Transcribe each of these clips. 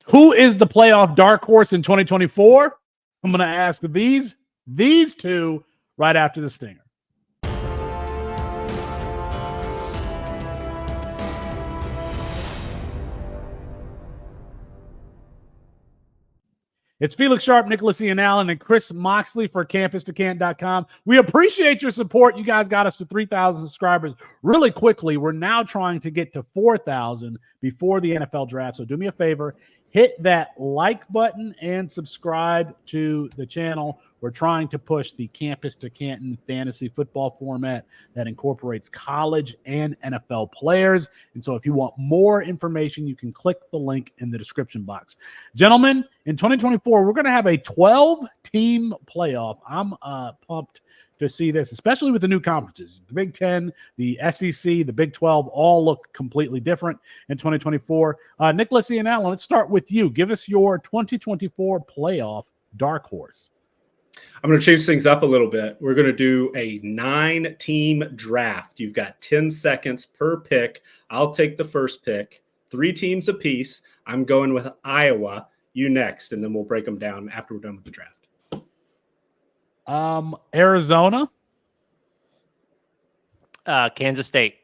Who is the playoff dark horse in 2024? I'm going to ask these two right after the stinger. It's Felix Sharpe, Nicholas Ian Allen, and Chris Moxley for CampusToCant.com. We appreciate your support. You guys got us to 3,000 subscribers really quickly. We're now trying to get to 4,000 before the NFL draft. So do me a favor, hit that like button and subscribe to the channel. We're trying to push the Campus to Canton fantasy football format that incorporates college and NFL players. And so if you want more information, you can click the link in the description box. Gentlemen, in 2024, we're going to have a 12-team playoff. I'm pumped to see this, especially with the new conferences. The Big Ten, the SEC, the Big 12 all look completely different in 2024. Nicholas Ian Allen, let's start with you. Give us your 2024 playoff dark horse. I'm going to change things up a little bit. We're going to do a 9-team draft. You've got 10 seconds per pick. I'll take the first pick. 3 teams apiece. I'm going with Iowa. You next, and then we'll break them down after we're done with the draft. Arizona. Kansas State.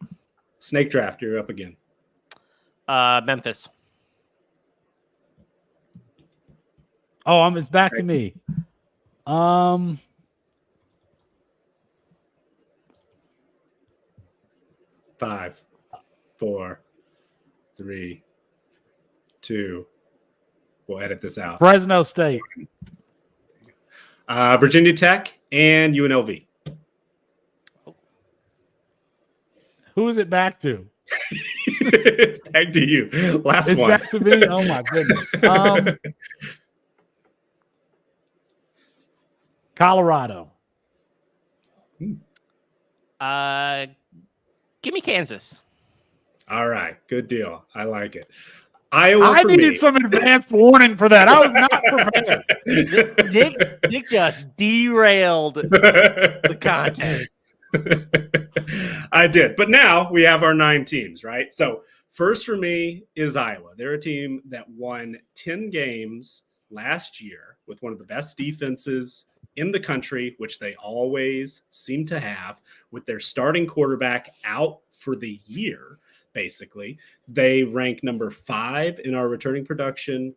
Snake draft. You're up again. Memphis. Oh, it's back to me. 5, 4, 3, 2. We'll edit this out. Fresno State. Virginia Tech and UNLV. Who is it back to? It's back to you. Last one. It's back to me. Oh my goodness. Colorado. Give me Kansas. All right. Good deal. I like it. Iowa. I needed some advanced warning for that. I was not prepared. Nick just derailed the content. I did. But now we have our 9 teams, right? So first for me is Iowa. They're a team that won 10 games last year with one of the best defenses in the country, which they always seem to have, with their starting quarterback out for the year. Basically, they rank number 5 in our returning production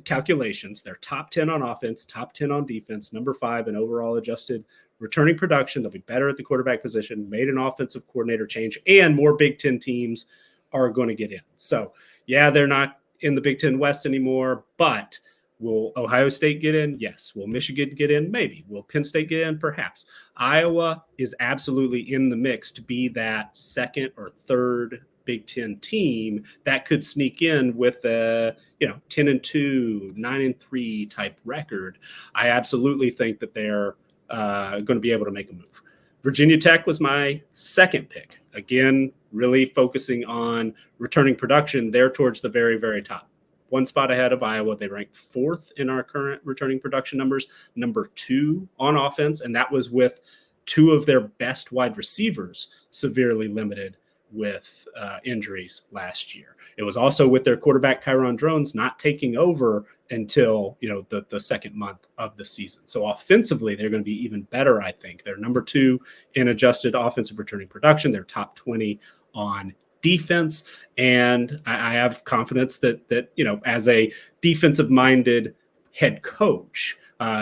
calculations. They're top 10 on offense, top 10 on defense, number 5 in overall adjusted returning production. They'll be better at the quarterback position, made an offensive coordinator change, and more Big Ten teams are going to get in. So, yeah, they're not in the Big Ten West anymore, but will Ohio State get in? Yes. Will Michigan get in? Maybe. Will Penn State get in? Perhaps. Iowa is absolutely in the mix to be that second or third Big Ten team that could sneak in with a 10-2, 9-3 type record. I absolutely think that they're going to be able to make a move. Virginia Tech was my second pick. Again, really focusing on returning production. They're towards the very, very top. 1 spot ahead of Iowa. They ranked 4th in our current returning production numbers, number 2 on offense, and that was with 2 of their best wide receivers severely limited with injuries last year. It was also with their quarterback Kyron Drones not taking over until the second month of the season. So offensively, they're going to be even better. I think they're number 2 in adjusted offensive returning production. They're top 20 on defense, and I have confidence that as a defensive-minded head coach,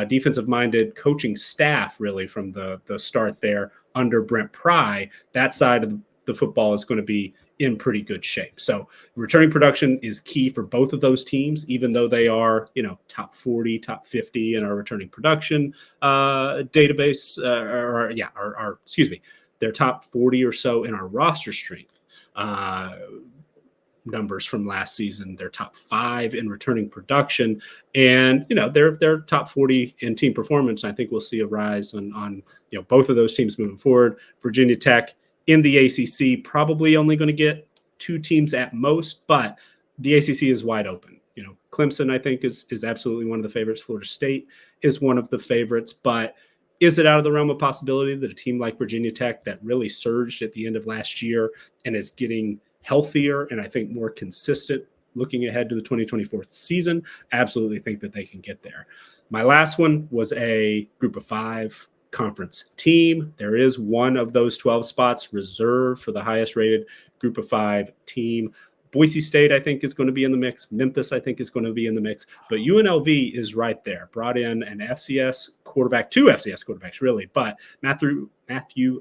defensive-minded coaching staff, really from the start there under Brent Pry, that side of the football is going to be in pretty good shape. So returning production is key for both of those teams, even though they are top 40, top 50 in our returning production database, they're top 40 or so in our roster strength numbers from last season. They're top 5 in returning production, and they're top 40 in team performance. I think we'll see a rise on both of those teams moving forward. Virginia Tech in the ACC probably only going to get 2 teams at most, but the ACC is wide open. Clemson, I think, is absolutely one of the favorites. Florida State is one of the favorites, but is it out of the realm of possibility that a team like Virginia Tech that really surged at the end of last year and is getting healthier and I think more consistent looking ahead to the 2024 season, absolutely think that they can get there. My last one was a group of 5 conference team. There is one of those 12 spots reserved for the highest rated group of 5 team. Boise State, I think, is going to be in the mix. Memphis, I think, is going to be in the mix. But UNLV is right there. Brought in an FCS quarterback, 2 FCS quarterbacks, really. But Matthew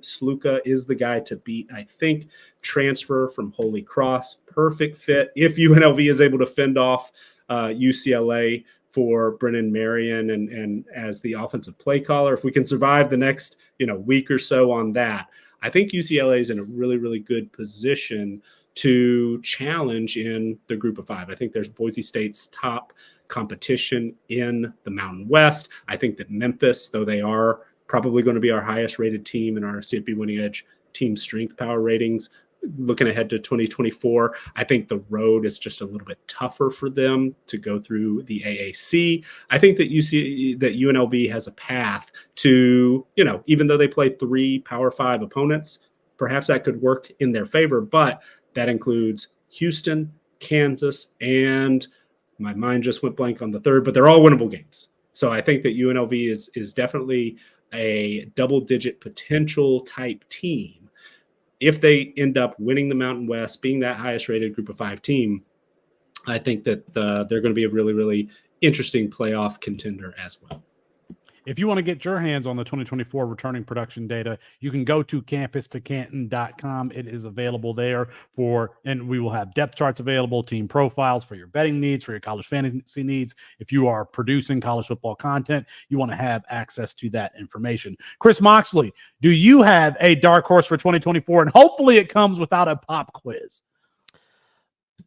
Sluka is the guy to beat, I think. Transfer from Holy Cross. Perfect fit if UNLV is able to fend off UCLA for Brennan Marion and as the offensive play caller. If we can survive the next week or so on that, I think UCLA is in a really, really good position to challenge in the group of 5. I think there's Boise State's top competition in the Mountain West. I think that Memphis, though they are probably going to be our highest rated team in our CFB Winning Edge team strength power ratings, looking ahead to 2024, I think the road is just a little bit tougher for them to go through the AAC. I think that UNLV has a path to, even though they play 3 Power 5 opponents, perhaps that could work in their favor, but that includes Houston, Kansas, and my mind just went blank on the third, but they're all winnable games. So I think that UNLV is definitely a double-digit potential type team. If they end up winning the Mountain West, being that highest-rated group of 5 team, I think that they're going to be a really, really interesting playoff contender as well. If you want to get your hands on the 2024 returning production data, you can go to campustocanton.com. It is available there and we will have depth charts available, team profiles for your betting needs, for your college fantasy needs. If you are producing college football content, you want to have access to that information. Chris Moxley, do you have a dark horse for 2024? And hopefully it comes without a pop quiz.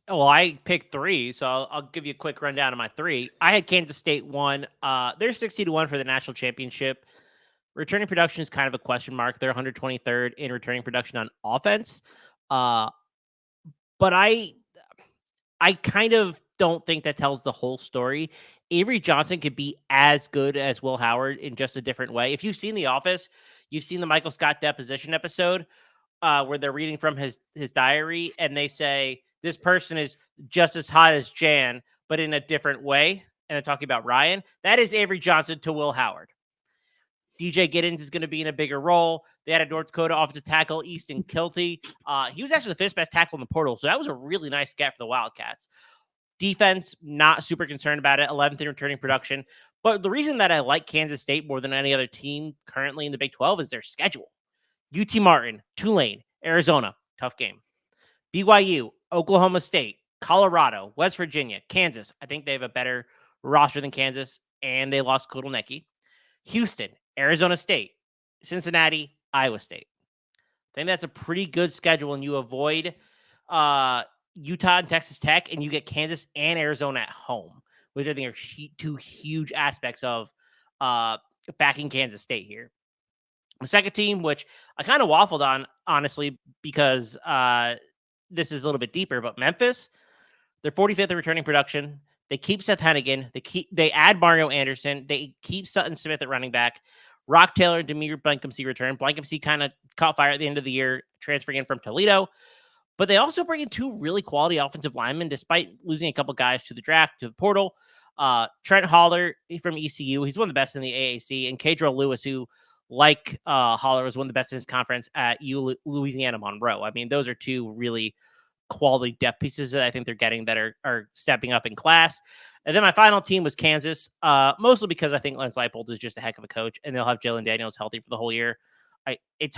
Well, I picked 3, so I'll give you a quick rundown of my 3. I had Kansas State 1. They're 60-1 for the national championship. Returning production is kind of a question mark. They're 123rd in returning production on offense. But I kind of don't think that tells the whole story. Avery Johnson could be as good as Will Howard in just a different way. If you've seen The Office, you've seen the Michael Scott deposition episode where they're reading from his diary and they say, this person is just as hot as Jan, but in a different way. And they're talking about Ryan. That is Avery Johnson to Will Howard. DJ Giddens is going to be in a bigger role. They had a North Dakota offensive tackle, Easton Kilty. He was actually the 5th best tackle in the portal. So that was a really nice get for the Wildcats. Defense, not super concerned about it. 11th in returning production. But the reason that I like Kansas State more than any other team currently in the Big 12 is their schedule. UT Martin, Tulane, Arizona, tough game. BYU, Oklahoma State, Colorado, West Virginia, Kansas. I think they have a better roster than Kansas, and they lost Kotelnicki. Houston, Arizona State, Cincinnati, Iowa State. I think that's a pretty good schedule, and you avoid Utah and Texas Tech, and you get Kansas and Arizona at home, which I think are 2 huge aspects of backing Kansas State here. The second team, which I kind of waffled on, honestly, because this is a little bit deeper, but Memphis, they're 45th in returning production. They keep Seth Hennigan. They add Mario Anderson. They keep Sutton Smith at running back. Rock Taylor and Demir Blankumsey return. Blankumsey kind of caught fire at the end of the year, transferring in from Toledo. But they also bring in 2 really quality offensive linemen, despite losing a couple guys to the draft, to the portal. Trent Holler from ECU. He's one of the best in the AAC. And Kadrell Lewis, who, like Holler, was one of the best in his conference at Louisiana Monroe. I mean, those are 2 really quality depth pieces that I think they're getting that are stepping up in class. And then my final team was Kansas, mostly because I think Lance Leipold is just a heck of a coach, and they'll have Jalen Daniels healthy for the whole year. It's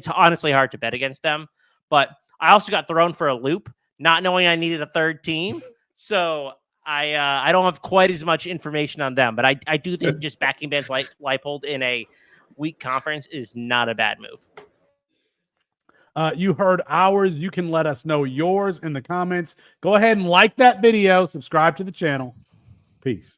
honestly hard to bet against them, but I also got thrown for a loop, not knowing I needed a third team. So I don't have quite as much information on them, but I do think just backing Lance Leipold in a weak conference is not a bad move. You heard ours. You can let us know yours in the comments. Go ahead and like that video. Subscribe to the channel. Peace.